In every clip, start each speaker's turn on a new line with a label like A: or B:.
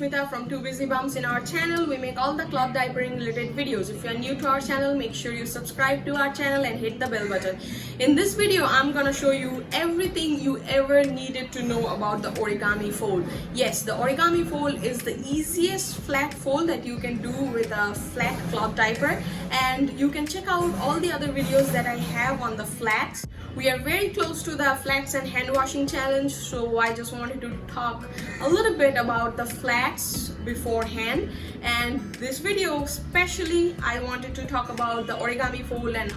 A: Sushmita from Two Busy Bums. In our channel, we make all the cloth diapering related videos. If you are new to our channel, make sure you subscribe to our channel and hit the bell button. In this video, I'm gonna show you everything you ever needed to know about the origami fold. Yes, the origami fold is the easiest flat fold that you can do with a flat cloth diaper, and you can check out all the other videos that I have on the flats. We are very close to the flats and hand washing challenge, so I just wanted to talk a little bit about the flats beforehand. And this video especially, I wanted to talk about the origami fold and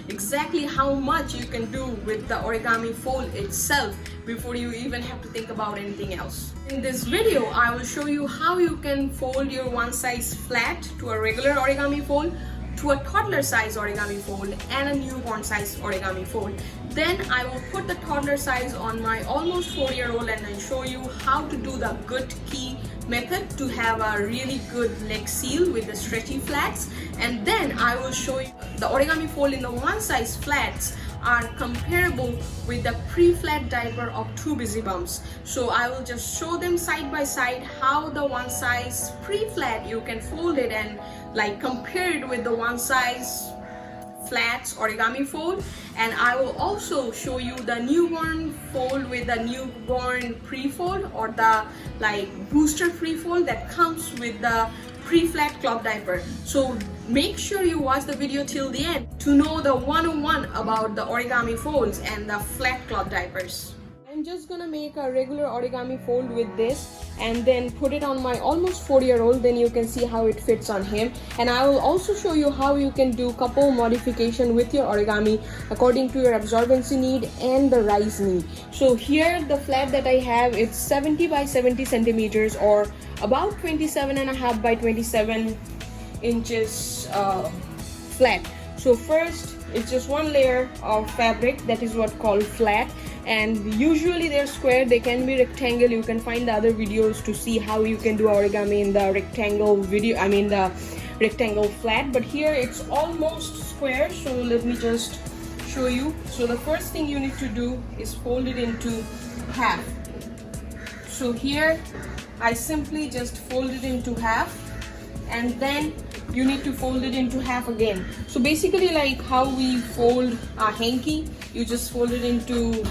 A: exactly how much you can do with the origami fold itself before you even have to think about anything else. In this video, I will show you how you can fold your one size flat to a regular origami fold, to a toddler size origami fold, and a newborn size origami fold. Then I will put the toddler size on my almost 4-year-old and then show you how to do the Goodkey method to have a really good leg seal with the stretchy flats. And then I will show you the origami fold in the one size flats are comparable with the pre-flat diaper of Two Busy Bums. So I will just show them side by side how the one size pre-flat you can fold it and compare it with the one size flats origami fold. And I will also show you the newborn fold with the newborn pre-fold, or the booster pre-fold that comes with the pre-flat cloth diaper. So make sure you watch the video till the end to know the 101 about the origami folds and the flat cloth diapers. I'm just gonna make a regular origami fold with this and then put it on my almost 4-year-old. Then you can see how it fits on him. And I will also show you how you can do couple modification with your origami according to your absorbency need and the rise need. So here the flat that I have, it's 70 by 70 centimeters, or about 27.5 by 27 inches flat. So first, it's just one layer of fabric, that is what called flat. And usually they're square, they can be rectangle. You can find the other videos to see how you can do origami in the rectangle video, the rectangle flat. But here it's almost square, so let me just show you. So the first thing you need to do is fold it into half. So here I simply just fold it into half, and then you need to fold it into half again. So basically like how we fold a hanky, you just fold it into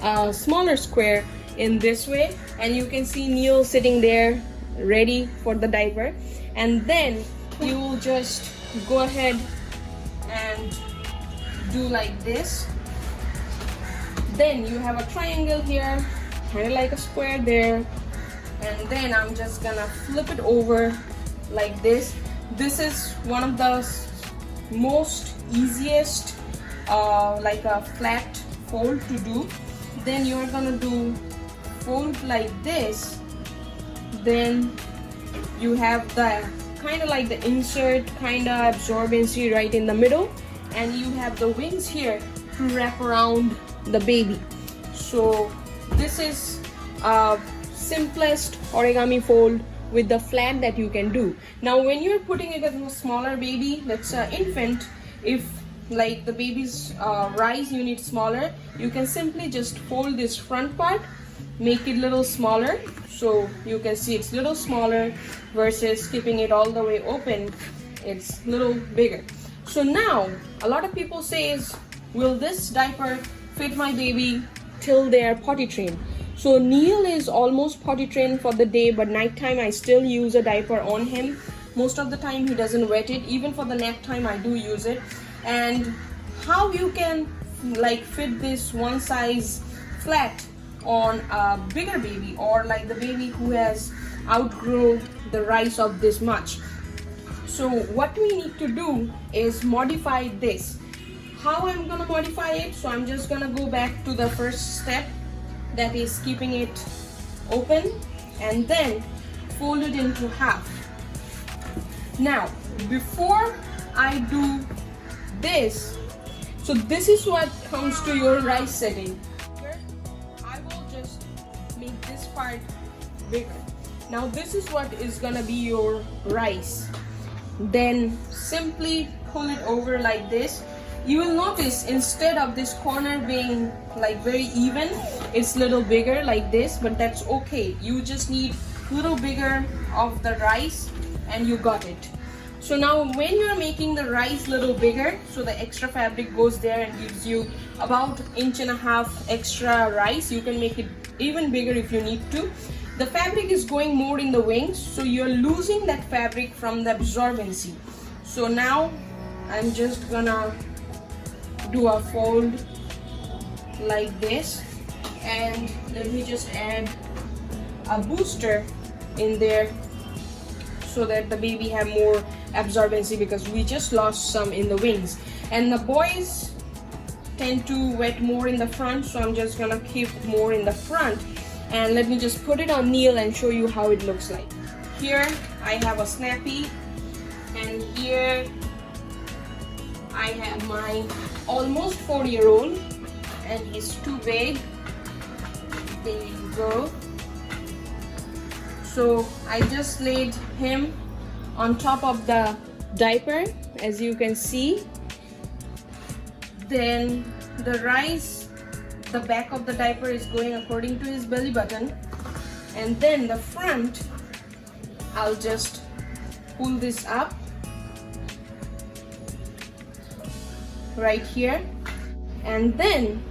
A: a smaller square in this way, and you can see Neil sitting there ready for the diaper. And then you will just go ahead and do like this. Then you have a triangle here, kind of like a square there, and then I'm just gonna flip it over like this. This is one of the most easiest a flat fold to do. Then you're gonna do fold like this. Then you have the kind of like the insert kind of absorbency right in the middle, and you have the wings here to wrap around the baby. So this is simplest origami fold with the flat that you can do. Now when you're putting it as a smaller baby, that's an infant, if the baby's rise you need smaller, you can simply just fold this front part, make it a little smaller, so you can see it's a little smaller versus keeping it all the way open, it's a little bigger. So now a lot of people say, will this diaper fit my baby till they're potty trained? So Neil is almost potty trained for the day, but nighttime I still use a diaper on him. Most of the time he doesn't wet it. Even for the nap time I do use it. And how you can fit this one size flat on a bigger baby, or the baby who has outgrown the rise of this much. So what we need to do is modify this. How I'm gonna modify it? So I'm just gonna go back to the first step, that is keeping it open, and then fold it into half. Now before I do this, so this is what comes to your rise setting. Here I will just make this part bigger. Now this is what is gonna be your rise. Then simply pull it over like this. You will notice instead of this corner being very even, it's a little bigger like this, but that's okay. You just need little bigger of the rice and you got it. So now when you're making the rice little bigger, so the extra fabric goes there and gives you about 1.5 inches extra rice. You can make it even bigger if you need to. The fabric is going more in the wings, so you're losing that fabric from the absorbency. So now I'm just gonna do a fold like this, and let me just add a booster in there so that the baby have more absorbency, because we just lost some in the wings. And the boys tend to wet more in the front, so I'm just gonna keep more in the front. And let me just put it on kneel and show you how it looks like. Here I have a snappy, and here I have my almost 4-year-old, and he's too big. There you go. So I just laid him on top of the diaper, as you can see. Then the rice, the back of the diaper is going according to his belly button, and then the front, I'll just pull this up right here, and then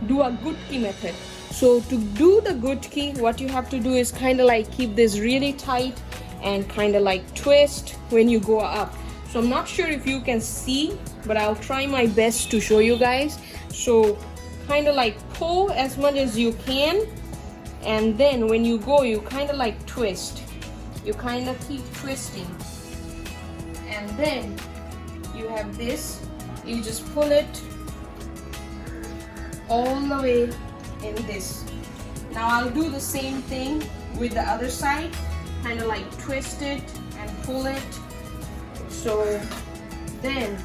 A: do a Goodkey method. So to do the Goodkey, what you have to do is kind of like keep this really tight and kind of like twist when you go up. So I'm not sure if you can see, but I'll try my best to show you guys. So kind of like pull as much as you can, and then when you go, you kind of like twist. You kind of keep twisting, and then you have this. You just pull it all the way in this. Now I'll do the same thing with the other side, kind of like twist it and pull it. So then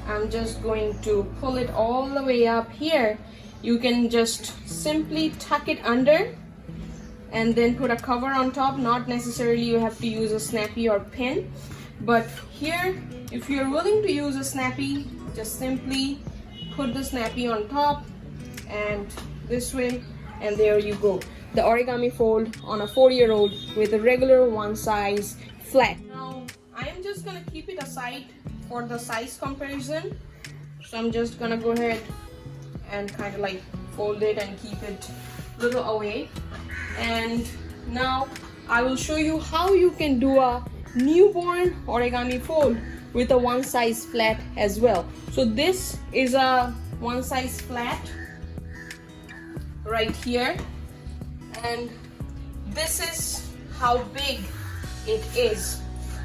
A: I'm just going to pull it all the way up here. You can just simply tuck it under and then put a cover on top. Not necessarily you have to use a snappy or pin, but here, if you're willing to use a snappy, just simply put the snappy on top and this way, and there you go. The origami fold on a 4-year-old with a regular one size flat. Now I'm just gonna keep it aside for the size comparison. So I'm just gonna go ahead and kind of like fold it and keep it a little away. And now I will show you how you can do a newborn origami fold with a one size flat as well. So this is a one size flat right here, and this is how big it is.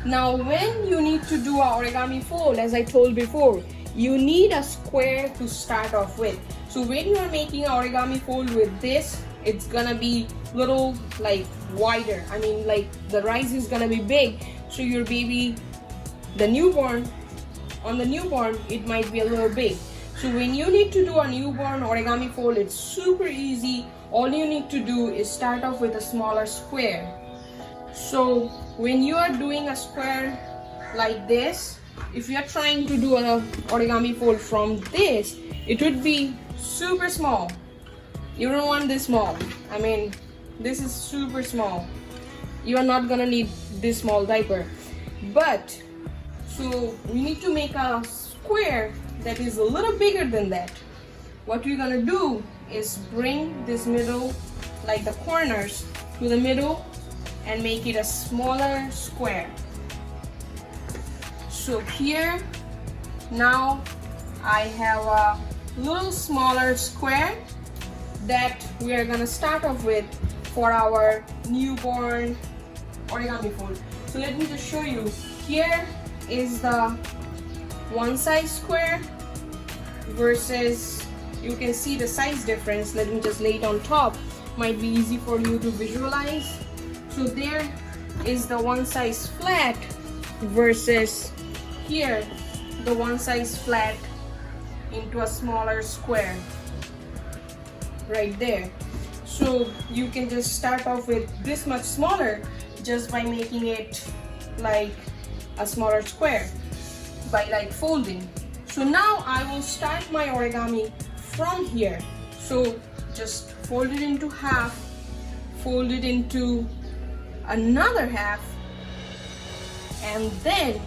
A: Now when you need to do a origami fold, as I told before, you need a square to start off with. So when you are making an origami fold with this, it's gonna be little like wider. I mean, like the rise is gonna be big, so your baby, the newborn, on the newborn it might be a little big. So when you need to do a newborn origami fold, it's super easy. All you need to do is start off with a smaller square. So when you are doing a square like this, if you are trying to do an origami fold from this, it would be super small. You don't want this small. I mean, this is super small. You are not gonna need this small diaper. But so we need to make a square that is a little bigger than that. What we're gonna do is bring this middle, like the corners, to the middle and make it a smaller square. So here, now I have a little smaller square that we are gonna start off with for our newborn origami fold. So let me just show you. Here is the one size square versus, you can see the size difference. Let me just lay it on top. Might be easy for you to visualize. So there is the one size flat versus here the one size flat into a smaller square right there. So you can just start off with this much smaller just by making it like a smaller square by like folding. So now I will start my origami from here. So just fold it into half fold it into another half, and then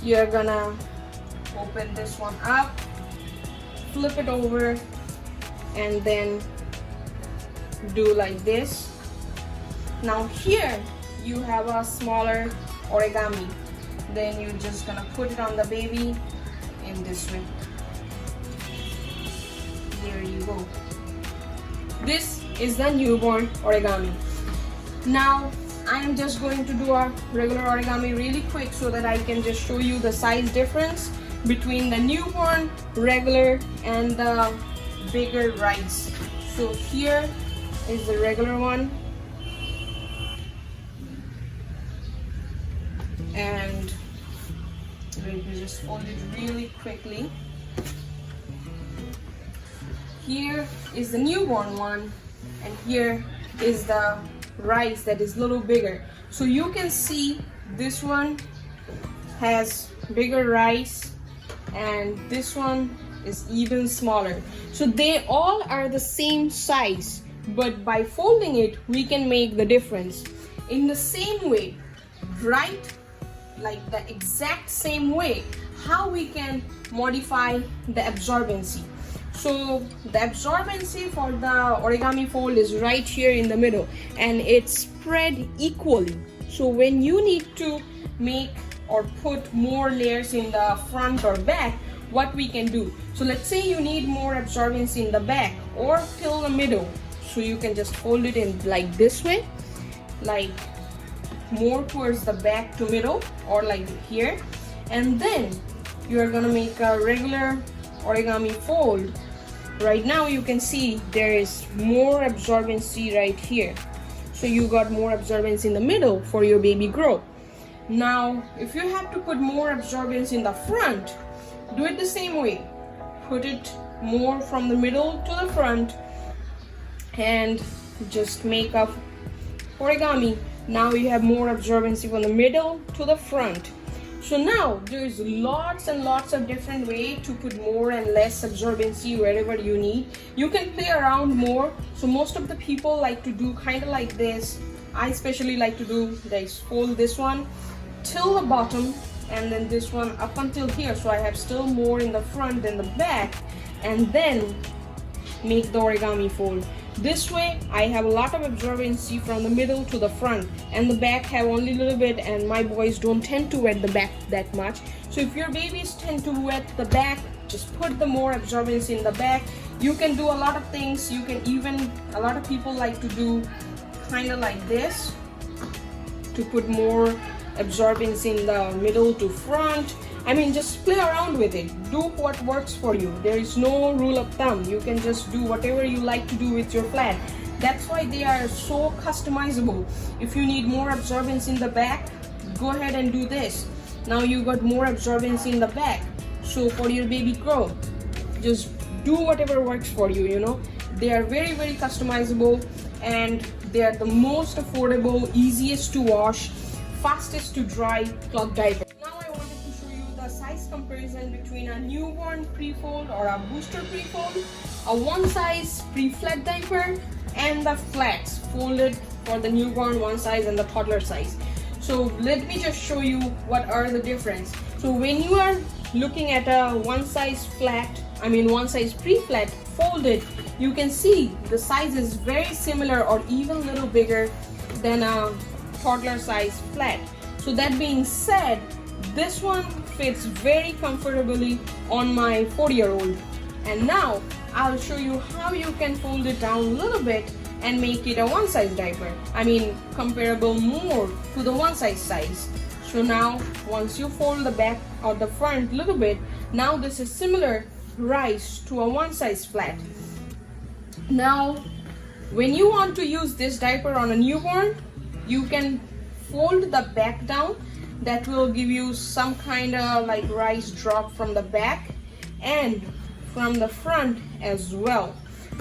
A: you're gonna open this one up, flip it over, and then do like this. Now here you have a smaller origami. Then you're just gonna put it on the baby in this way. There you go. This is the newborn origami. Now I am just going to do a regular origami really quick so that I can just show you the size difference between the newborn, regular, and the bigger rice. So here is the regular one, and let me just fold it really quickly. Here is the newborn one, and here is the rice that is a little bigger. So you can see this one has bigger rice and this one is even smaller. So they all are the same size, but by folding it we can make the difference. In the same way, right, like the exact same way, how we can modify the absorbency. So the absorbency for the origami fold is right here in the middle, and it's spread equally. So when you need to make or put more layers in the front or back, what we can do, so let's say you need more absorbency in the back or till the middle, so you can just fold it in like this way, like more towards the back to middle, or like here, and then you are gonna make a regular origami fold. Right now you can see there is more absorbency right here, so you got more absorbency in the middle for your baby growth. Now if you have to put more absorbency in the front, do it the same way. Put it more from the middle to the front and just make a origami. Now you have more absorbency from the middle to the front. So now there's lots and lots of different ways to put more and less absorbency wherever you need. You can play around more. So most of the people like to do kind of like this. I especially like to do this, fold this one till the bottom and then this one up until here, so I have still more in the front than the back, and then make the origami fold. This way I have a lot of absorbency from the middle to the front, and the back have only a little bit, and my boys don't tend to wet the back that much. So if your babies tend to wet the back, just put the more absorbency in the back. You can do a lot of things. You can even, a lot of people like to do kind of like this to put more absorbency in the middle to front. I mean, just play around with it. Do what works for you. There is no rule of thumb. You can just do whatever you like to do with your flat. That's why they are so customizable. If you need more absorbency in the back, go ahead and do this. Now you got more absorbency in the back. So for your baby growth, just do whatever works for you, you know. They are very, very customizable, and they are the most affordable, easiest to wash, fastest to dry cloth diaper. Now I wanted to show you the size comparison between a newborn prefold or a booster prefold, a one size preflat diaper, and the flats folded for the newborn one size and the toddler size. So let me just show you what are the difference. So when you are looking at a one size pre-flat folded, you can see the size is very similar or even a little bigger than a toddler size flat. So that being said, this one fits very comfortably on my 4-year-old. And now I'll show you how you can fold it down a little bit and make it a one size diaper. I mean, comparable more to the one size. So now once you fold the back or the front a little bit, now this is similar rise to a one size flat. Now when you want to use this diaper on a newborn, you can fold the back down. That will give you some kind of like rice drop from the back and from the front as well.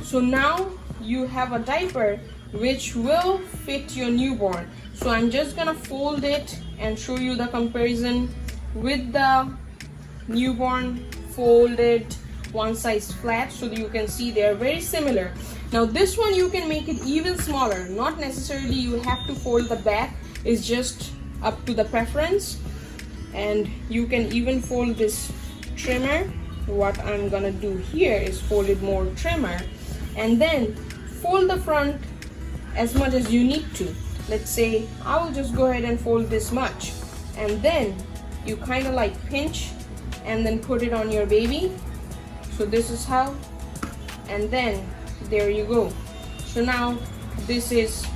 A: So now you have a diaper which will fit your newborn. So I'm just gonna fold it and show you the comparison with the newborn folded one size flat, so that you can see they are very similar. Now this one you can make it even smaller, not necessarily you have to fold the back, it's just up to the preference. And you can even fold this trimmer. What I'm gonna do here is fold it more trimmer, and then fold the front as much as you need to. Let's say I will just go ahead and fold this much, and then you kind of like pinch and then put it on your baby. So this is how, and then there you go. So now this is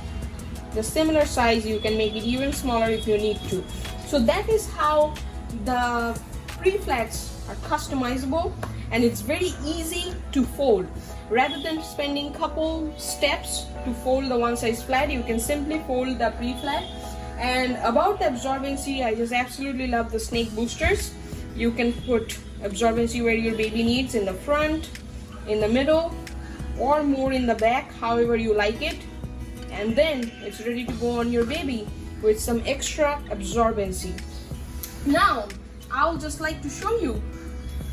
A: the similar size. You can make it even smaller if you need to. So that is how the preflats are customizable, and it's very easy to fold. Rather than spending couple steps to fold the one size flat, you can simply fold the preflat. And about the absorbency, I just absolutely love the snake boosters. You can put absorbency where your baby needs, in the front, in the middle, or more in the back, however you like it. And then it's ready to go on your baby with some extra absorbency. Now I'll just like to show you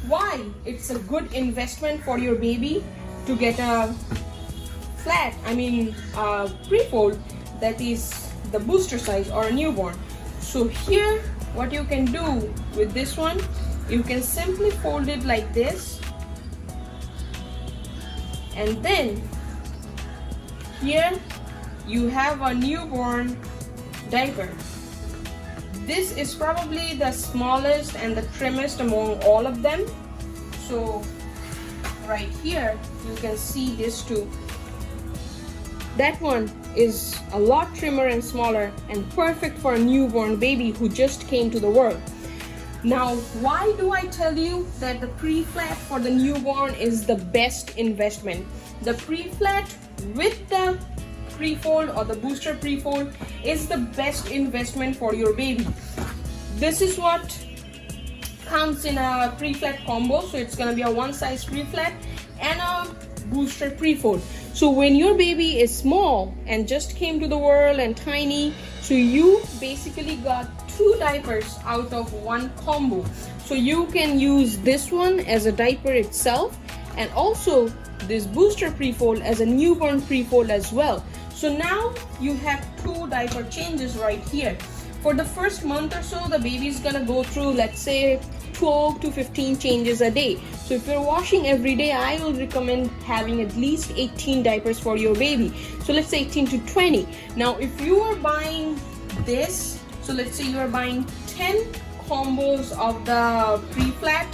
A: why it's a good investment for your baby to get a flat, prefold that is the booster size or a newborn. So here, what you can do with this one, you can simply fold it like this, and then here you have a newborn diaper. This is probably the smallest and the trimmest among all of them. So right here you can see this too. That one is a lot trimmer and smaller and perfect for a newborn baby who just came to the world. Now, why do I tell you that the pre-flat for the newborn is the best investment? The pre-flat with the prefold or the booster prefold is the best investment for your baby. This is what comes in a pre-flat combo. So it's gonna be a one size pre-flat and a booster prefold. So when your baby is small and just came to the world and tiny, so you basically got 2 diapers out of one combo. So you can use this one as a diaper itself, and also this booster prefold as a newborn prefold as well. So now you have 2 diaper changes right here. For the first month or so, the baby is gonna go through, let's say, 12 to 15 changes a day. So if you're washing every day, I will recommend having at least 18 diapers for your baby. So let's say 18 to 20. Now if you are buying this, so let's say you are buying 10 combos of the pre-flat,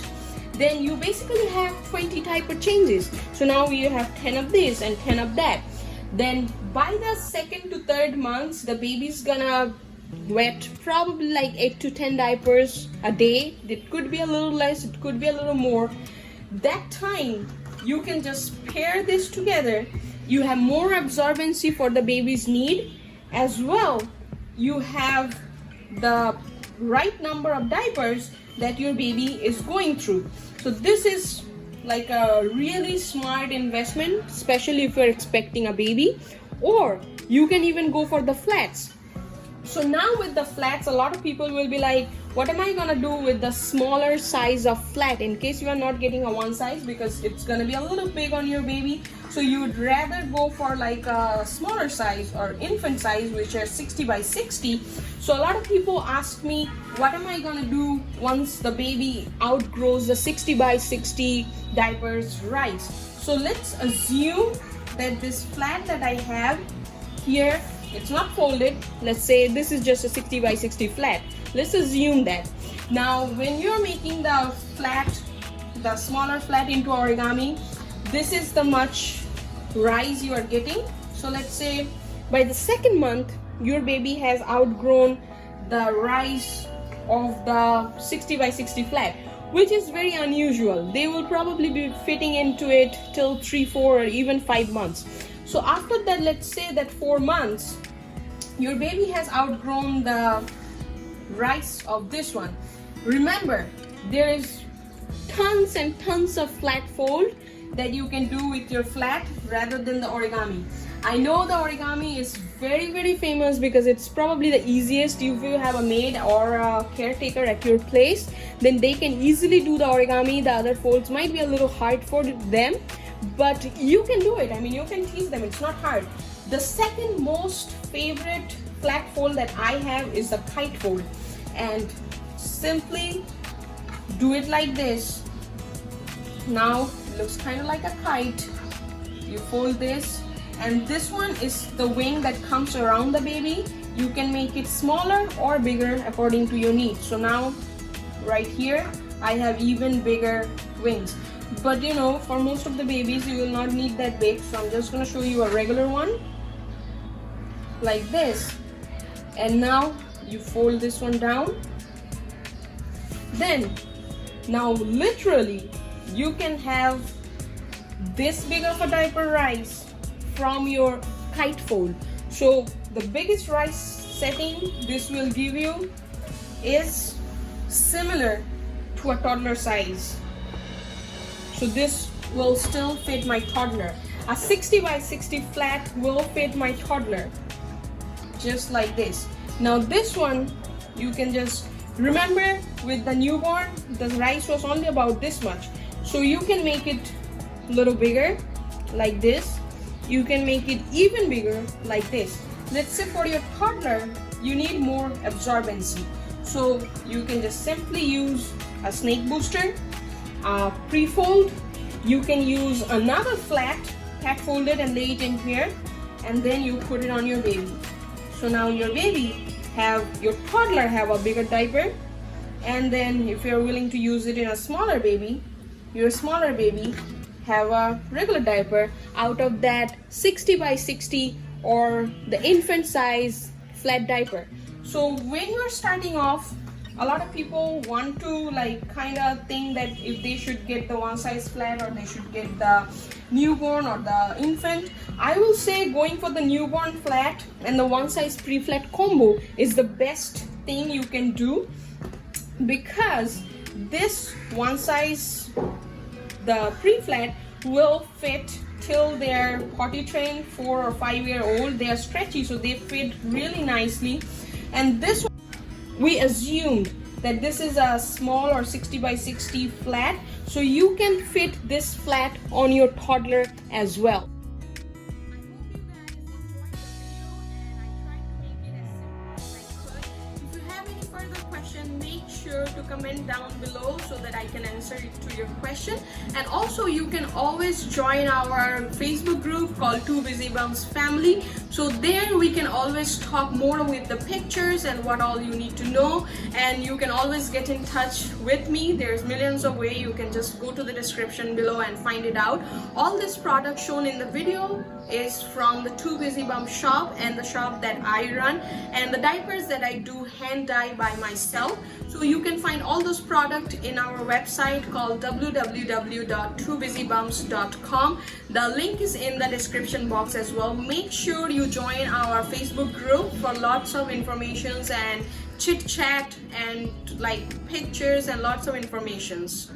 A: then you basically have 20 diaper changes. So now you have 10 of this and 10 of that. Then by the 2nd to 3rd months, the baby's gonna wet probably like 8 to 10 diapers a day. It could be a little less, it could be a little more. That time you can just pair this together. You have more absorbency for the baby's need, as well you have the right number of diapers that your baby is going through. So this is like a really smart investment, especially if you're expecting a baby. Or you can even go for the flats. So now with the flats, a lot of people will be like, what am I gonna do with the smaller size of flat, in case you are not getting a one size, because it's gonna be a little big on your baby. So you would rather go for like a smaller size or infant size, which are 60 by 60. So a lot of people ask me, what am I gonna do once the baby outgrows the 60 by 60 diapers rise? So let's assume that this flat that I have here, it's not folded. Let's say this is just a 60 by 60 flat. Let's assume that. Now when you're making the flat, the smaller flat into origami, this is the much rise you are getting. So let's say by the 2nd month, your baby has outgrown the rise of the 60 by 60 flat, which is very unusual. They will probably be fitting into it till 3, 4 or even 5 months. So after that, let's say that 4 months, your baby has outgrown the rise of this one. Remember, there is tons and tons of flat fold that you can do with your flat rather than the origami. I know the origami is very famous because it's probably the easiest. If you have a maid or a caretaker at your place, then they can easily do the origami. The other folds might be a little hard for them, but you can do it. I mean, you can teach them, it's not hard. The second most favorite flat fold that I have is the kite fold, and simply do it like this. Now it looks kind of like a kite. You fold this, and this one is the wing that comes around the baby. You can make it smaller or bigger according to your needs. So now right here I have even bigger wings, but you know, for most of the babies you will not need that big, so I'm just going to show you a regular one like this. And now you fold this one down. Then now literally you can have this big of a diaper rise from your kite fold. So the biggest rise setting this will give you is similar to a toddler size. So this will still fit my toddler. A 60 by 60 flat will fit my toddler, just like this. Now this one, you can just remember, with the newborn the rise was only about this much, so you can make it a little bigger like this. You can make it even bigger like this. Let's say for your toddler you need more absorbency, so you can just simply use a snake booster, a prefold. You can use another flat, pat folded, and lay it in here, and then you put it on your baby. So now your toddler have a bigger diaper, and then if you're willing to use it in a smaller baby, your smaller baby have a regular diaper out of that 60 by 60 or the infant size flat diaper. So when you're starting off, a lot of people want to kind of think that if they should get the one size flat or they should get the newborn or the infant. I will say going for the newborn flat and the one size pre-flat combo is the best thing you can do, because this one size, the pre-flat, will fit till they're potty trained, 4 or 5 year old. They are stretchy, so they fit really nicely. And this one, we assumed that this is a small or 60 by 60 flat, so you can fit this flat on your toddler as well. Make sure to comment down below so that I can answer it to your question. And also you can always join our Facebook group called Two Busy Bums Family. So there we can always talk more with the pictures and what all you need to know, and you can always get in touch with me. There's millions of ways. You can just go to the description below and find it out. All this product shown in the video is from the Two Busy Bum shop and the shop that I run, and the diapers that I do hand dye by myself. So you can find all those products in our website called www.twobusybums.com. The link is in the description box as well. Make sure you join our Facebook group for lots of informations and chit chat and pictures and lots of informations.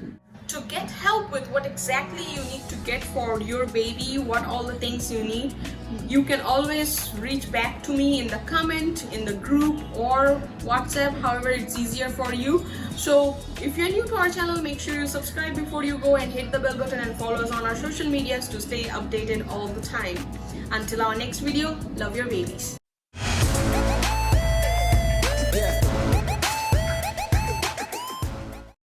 A: To get help with what exactly you need to get for your baby, what all the things you need, you can always reach back to me in the comment, in the group, or WhatsApp, however it's easier for you. So if you're new to our channel, make sure you subscribe before you go and hit the bell button and follow us on our social medias to stay updated all the time. Until our next video, love your babies.